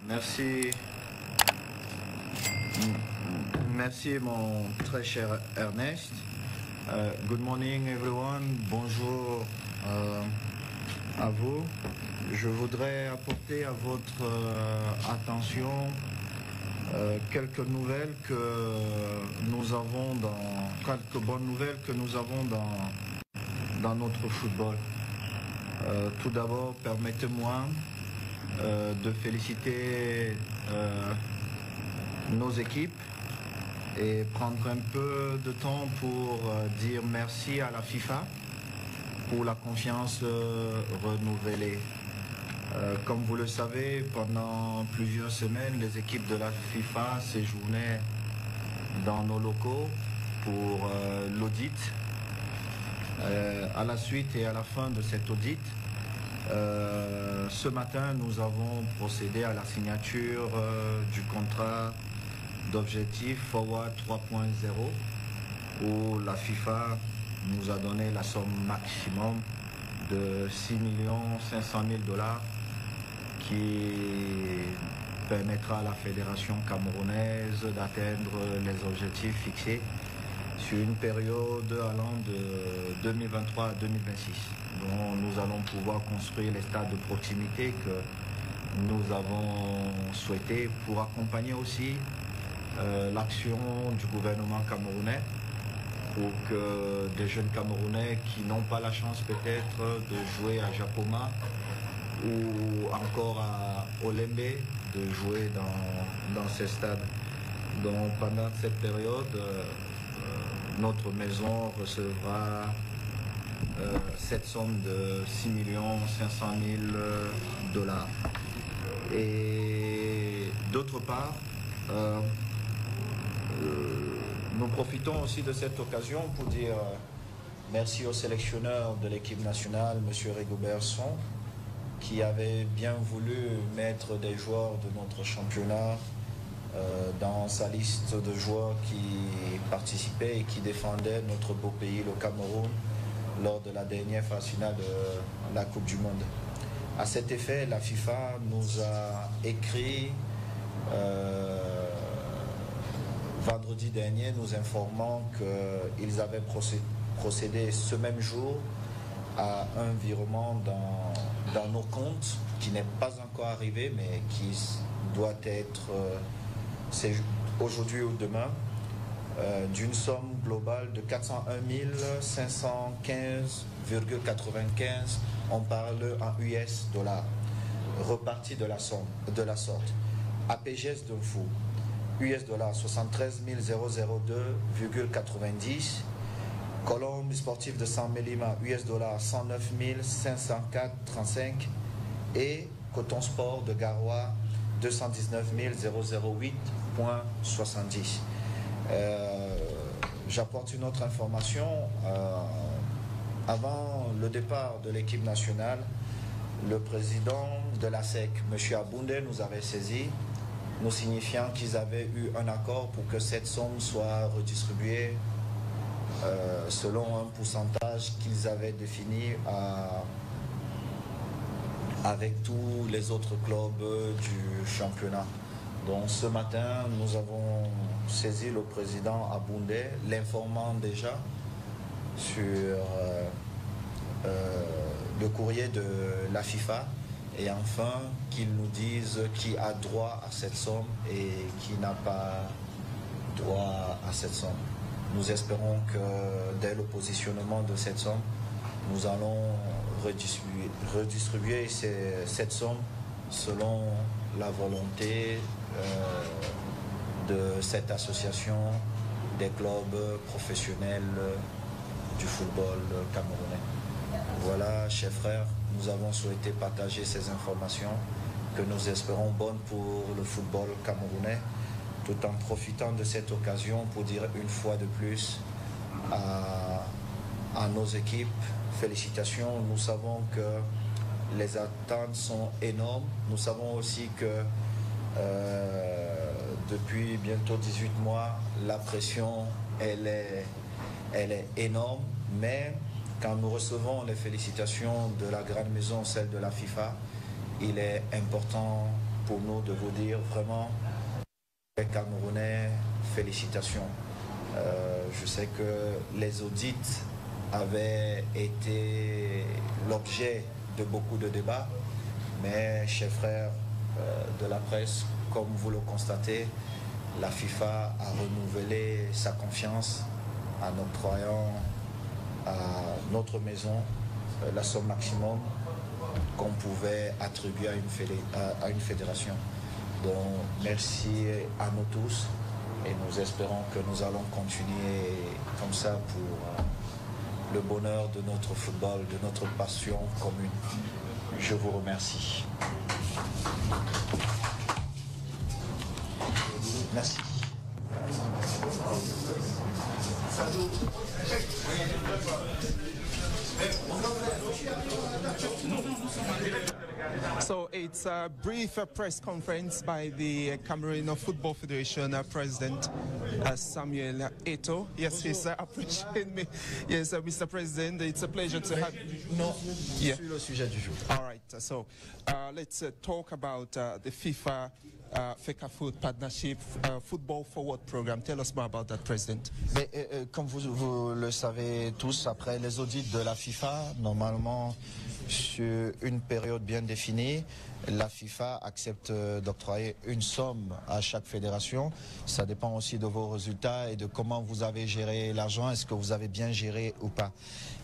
Merci. Merci mon très cher Ernest. Good morning everyone. Bonjour à vous. Je voudrais apporter à votre attention quelques nouvelles que nous avons quelques bonnes nouvelles que nous avons dans notre football. Tout d'abord, permettez-moi de féliciter nos équipes et prendre un peu de temps pour dire merci à la FIFA pour la confiance renouvelée. Comme vous le savez, pendant plusieurs semaines, les équipes de la FIFA séjournaient dans nos locaux pour l'audit. À la suite et à la fin de cet audit, ce matin, nous avons procédé à la signature du contrat d'objectif Forward 3.0 où la FIFA nous a donné la somme maximum de 6 500 000 $ qui permettra à la fédération camerounaise d'atteindre les objectifs fixés sur une période allant de 2023 à 2026. Donc nous allons pouvoir construire les stades de proximité que nous avons souhaité pour accompagner aussi l'action du gouvernement camerounais pour que des jeunes Camerounais qui n'ont pas la chance peut-être de jouer à Japoma ou encore à Olembe, de jouer dans ces stades. Donc pendant cette période, notre maison recevra cette somme de 6 500 000 $. Et d'autre part, nous profitons aussi de cette occasion pour dire merci au sélectionneur de l'équipe nationale, M. Rigobert Song, qui avait bien voulu mettre des joueurs de notre championnat dans sa liste de joueurs qui participaient et qui défendaient notre beau pays, le Cameroun, lors de la dernière phase finale de la Coupe du Monde. À cet effet, la FIFA nous a écrit vendredi dernier, nous informant qu'ils avaient procédé ce même jour à un virement dans nos comptes qui n'est pas encore arrivé mais qui doit être aujourd'hui ou demain, d'une somme globale de 401 515,95, on parle en US dollars, reparti de la sorte. APGS de fou, US dollars 73 002,90, Colombe sportif de San Melima, US dollars 109 504,35 et Coton Sport de Garoua 219 008,70. J'apporte une autre information. Avant le départ de l'équipe nationale, le président de la SEC, M. Aboundé, nous avait saisi, nous signifiant qu'ils avaient eu un accord pour que cette somme soit redistribuée selon un pourcentage qu'ils avaient défini avec tous les autres clubs du championnat. Donc ce matin, nous avons saisi le président Aboundé, l'informant déjà sur le courrier de la FIFA et enfin qu'ils nous disent qui a droit à cette somme et qui n'a pas droit à cette somme. Nous espérons que dès le positionnement de cette somme, nous allons redistribuer cette somme selon la volonté de cette association des clubs professionnels du football camerounais. Voilà, chers frères, nous avons souhaité partager ces informations que nous espérons bonnes pour le football camerounais, tout en profitant de cette occasion pour dire une fois de plus à nos équipes, félicitations. Nous savons que les attentes sont énormes. Nous savons aussi que depuis bientôt 18 mois, la pression, elle est énorme. Mais quand nous recevons les félicitations de la grande maison, celle de la FIFA, il est important pour nous de vous dire vraiment, les Camerounais, félicitations. Je sais que les audits avaient été l'objet de beaucoup de débats, mais chers frères de la presse, comme vous le constatez, la FIFA a renouvelé sa confiance en octroyant à notre maison la somme maximum qu'on pouvait attribuer à une fédération. Donc merci à nous tous et nous espérons que nous allons continuer comme ça pour le bonheur de notre football, de notre passion commune. Je vous remercie. Merci. So it's a brief press conference by the Cameroon Football Federation President Samuel Eto'o. Yes, he's appreciating me. Yes, Mr. President, it's a pleasure to have you. Non, sur le sujet du jour. All right, so let's talk about the FIFA FECAFOOT Partnership Football Forward Program. Tell us more about that, President. Mais, comme vous le savez tous, après les audits de la FIFA, normalement, sur une période bien définie, la FIFA accepte d'octroyer une somme à chaque fédération. Ça dépend aussi de vos résultats et de comment vous avez géré l'argent, est-ce que vous avez bien géré ou pas.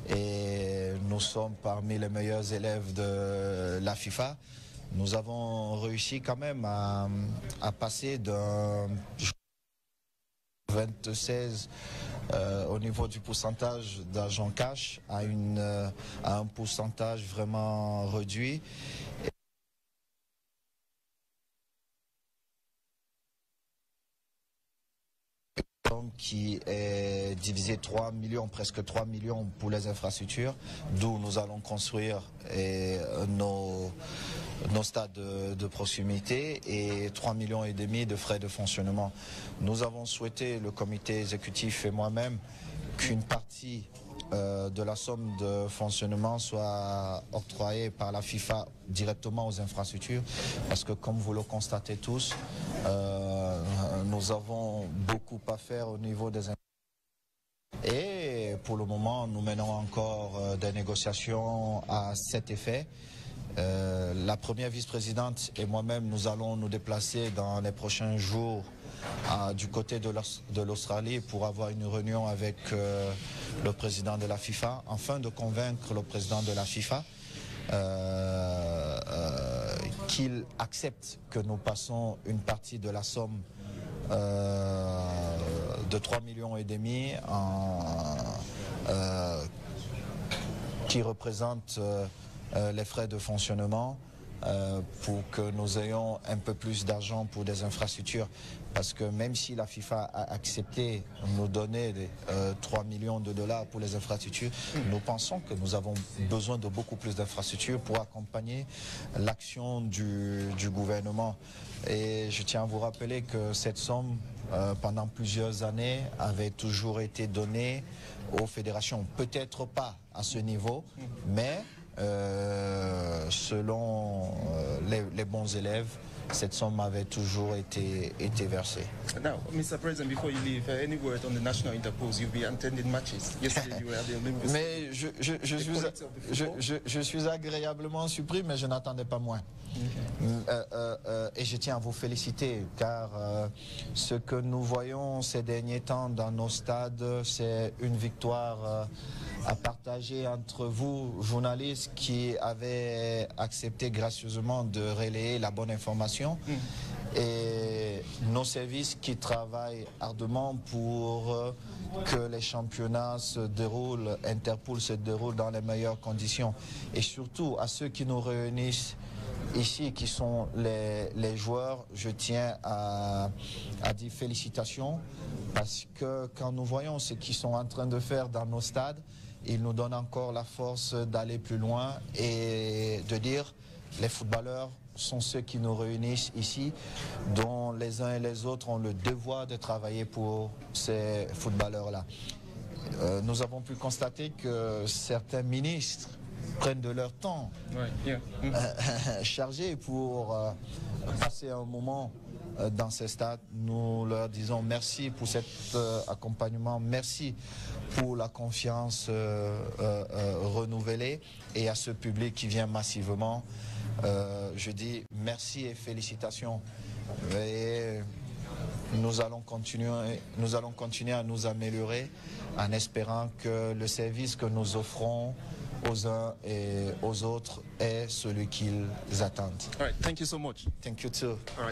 Et nous sommes parmi les meilleurs élèves de la FIFA. Nous avons réussi quand même à passer d'un 26 au niveau du pourcentage d'argent cash à un pourcentage vraiment réduit. Qui est divisé 3 millions, presque 3 millions pour les infrastructures, d'où nous allons construire nos stades de proximité et 3,5 millions de frais de fonctionnement. Nous avons souhaité, le comité exécutif et moi-même, qu'une partie de la somme de fonctionnement soit octroyée par la FIFA directement aux infrastructures, parce que comme vous le constatez tous, nous avons beaucoup à faire au niveau des infrastructures. Et pour le moment, nous menons encore des négociations à cet effet. La première vice-présidente et moi-même, nous allons nous déplacer dans les prochains jours du côté de l'Australie pour avoir une réunion avec le président de la FIFA, afin de convaincre le président de la FIFA qu'il accepte que nous passons une partie de la somme de 3,5 millions qui représente les frais de fonctionnement pour que nous ayons un peu plus d'argent pour des infrastructures. Parce que même si la FIFA a accepté de nous donner 3 millions de dollars pour les infrastructures, nous pensons que nous avons besoin de beaucoup plus d'infrastructures pour accompagner l'action du gouvernement. Et je tiens à vous rappeler que cette somme, pendant plusieurs années, avait toujours été donnée aux fédérations. Peut-être pas à ce niveau, mais selon les bons élèves, cette somme avait toujours été versée. Now, Mr. President, before you leave, any word on the national interpose? You've been attending matches. Yesterday you were at the Olympics. Mais je suis agréablement surpris, mais je n'attendais pas moins. Et je tiens à vous féliciter, car ce que nous voyons ces derniers temps dans nos stades, c'est une victoire à partager entre vous, journalistes, qui avez accepté gracieusement de relayer la bonne information, et nos services qui travaillent ardemment pour que les championnats se déroulent, Interpol se déroule dans les meilleures conditions. Et surtout à ceux qui nous réunissent ici, qui sont les joueurs, je tiens à dire félicitations, parce que quand nous voyons ce qu'ils sont en train de faire dans nos stades, ils nous donnent encore la force d'aller plus loin et de dire les footballeurs sont ceux qui nous réunissent ici, dont les uns et les autres ont le devoir de travailler pour ces footballeurs-là. Nous avons pu constater que certains ministres prennent de leur temps chargé pour passer un moment dans ces stades. Nous leur disons merci pour cet accompagnement, merci pour la confiance renouvelée, et à ce public qui vient massivement, je dis merci et félicitations. Et nous allons continuer à nous améliorer en espérant que le service que nous offrons aux uns et aux autres est celui qu'ils attendent. All right, thank you so much. Thank you too. All right.